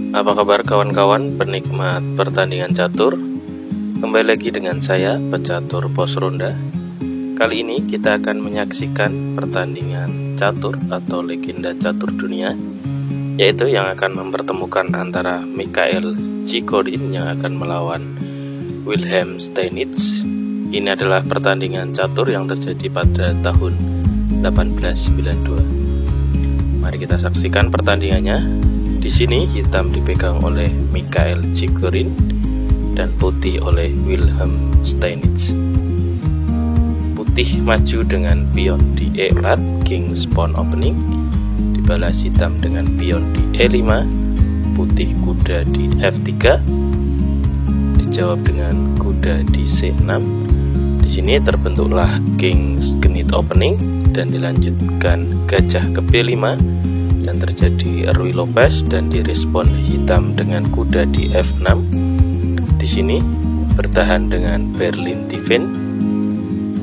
Apa kabar kawan-kawan penikmat pertandingan catur? Kembali lagi dengan saya, pecatur pos ronda. Kali ini kita akan menyaksikan pertandingan catur atau legenda catur dunia, yaitu yang akan mempertemukan antara Mikhail Chigorin yang akan melawan Wilhelm Steinitz. Ini adalah pertandingan catur yang terjadi pada tahun 1892. Mari kita saksikan pertandingannya. Di sini hitam dipegang oleh Mikhail Chigorin dan putih oleh Wilhelm Steinitz. Putih maju dengan pion di E4, King's Pawn Opening, dibalas hitam dengan pion di E5, putih kuda di F3, dijawab dengan kuda di C6. Di sini terbentuklah King's Knight Opening dan dilanjutkan gajah ke B5 dan terjadi Ruy Lopez dan direspon hitam dengan kuda di F6. Di sini bertahan dengan Berlin Divine.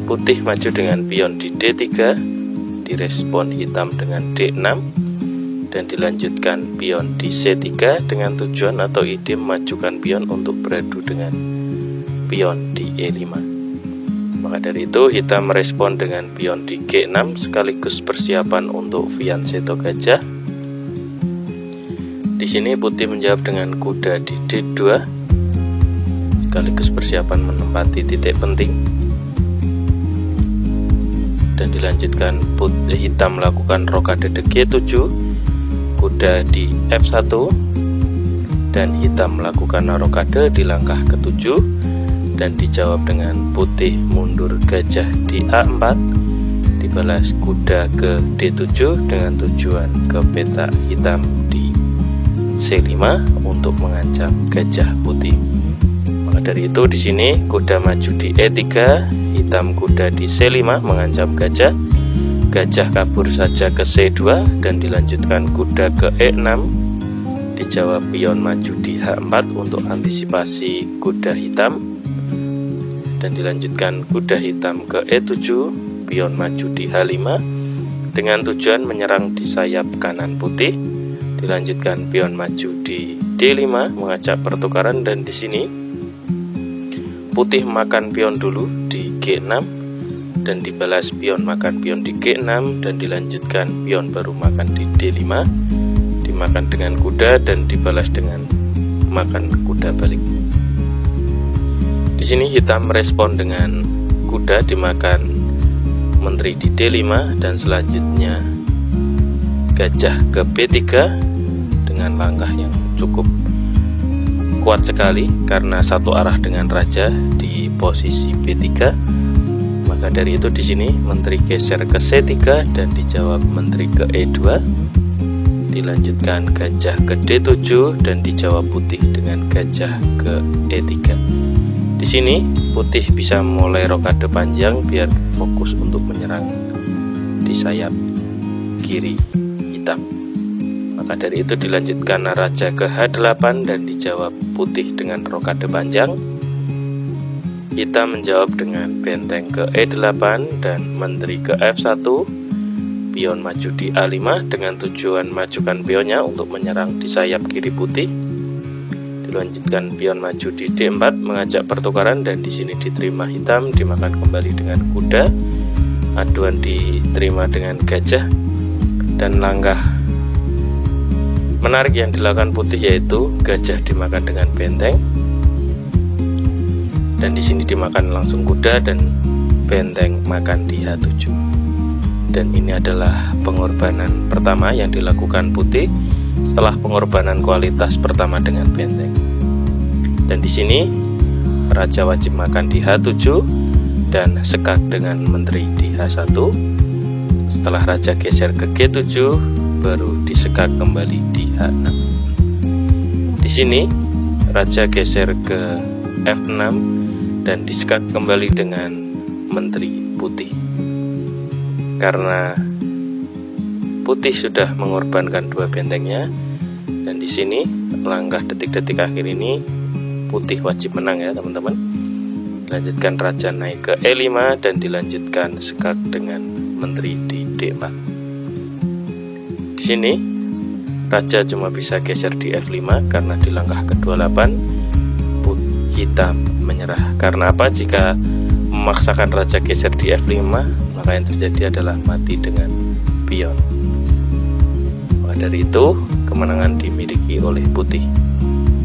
Putih maju dengan pion di D3, direspon hitam dengan D6 dan dilanjutkan pion di C3 dengan tujuan atau ide memajukan pion untuk beradu dengan pion di E5. Maka dari itu hitam merespon dengan pion di G6 sekaligus persiapan untuk fianchetto gajah. Di sini putih menjawab dengan kuda di D2 sekaligus persiapan menempati titik penting. Dan dilanjutkan hitam melakukan rokade de G7, kuda di F1 dan hitam melakukan rokade di langkah ke-7 dan dijawab dengan putih mundur gajah di A4, dibalas kuda ke D7 dengan tujuan ke petak hitam di C5 untuk mengancam gajah putih. Maka dari itu di sini kuda maju di E3, hitam kuda di C5 mengancam gajah. Gajah kabur saja ke C2 dan dilanjutkan kuda ke E6. Dijawab pion maju di H4 untuk antisipasi kuda hitam. Dan dilanjutkan kuda hitam ke E7, pion maju di H5 dengan tujuan menyerang di sayap kanan putih. Dilanjutkan pion maju di D5 mengajak pertukaran dan di sini putih makan pion dulu di G6 dan dibalas pion makan pion di G6 dan dilanjutkan pion baru makan di D5, dimakan dengan kuda dan dibalas dengan makan kuda balik. Di sini hitam merespon dengan kuda dimakan menteri di D5 dan selanjutnya gajah ke B3 dengan langkah yang cukup kuat sekali karena satu arah dengan raja di posisi B3. Maka dari itu di sini menteri geser ke C3 dan dijawab menteri ke E2. Dilanjutkan gajah ke D7 dan dijawab putih dengan gajah ke E3. Di sini putih bisa mulai rokade panjang biar fokus untuk menyerang di sayap kiri hitam. Maka dari itu dilanjutkan raja ke H8 dan dijawab putih dengan rokade panjang. Hitam menjawab dengan benteng ke E8 dan menteri ke F1. Pion maju di A5 dengan tujuan majukan pionnya untuk menyerang di sayap kiri putih. Dilanjutkan pion maju di D4 mengajak pertukaran dan di sini diterima hitam, dimakan kembali dengan kuda. Aduan diterima dengan gajah dan langkah menarik yang dilakukan putih yaitu gajah dimakan dengan benteng. Dan di sini dimakan langsung kuda dan benteng makan di H7. Dan ini adalah pengorbanan pertama yang dilakukan putih setelah pengorbanan kualitas pertama dengan benteng. Dan di sini raja wajib makan di H7 dan sekak dengan menteri di H1. Setelah raja geser ke G7 baru disekak kembali di H6. Di sini raja geser ke F6 dan disekak kembali dengan menteri putih. Karena putih sudah mengorbankan dua bentengnya dan di sini langkah detik-detik akhir ini putih wajib menang ya teman-teman. Dilanjutkan raja naik ke E5 dan dilanjutkan sekak dengan menteri di D4. Di sini raja cuma bisa geser di F5 karena di langkah ke-28 hitam menyerah. Karena apa? Jika memaksakan raja geser di F5, maka yang terjadi adalah mati dengan pion. Maka dari itu, kemenangan dimiliki oleh putih.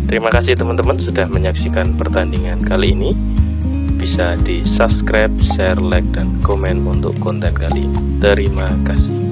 Terima kasih teman-teman sudah menyaksikan pertandingan kali ini. Bisa di subscribe, share, like, dan komen untuk konten kali ini. Terima kasih.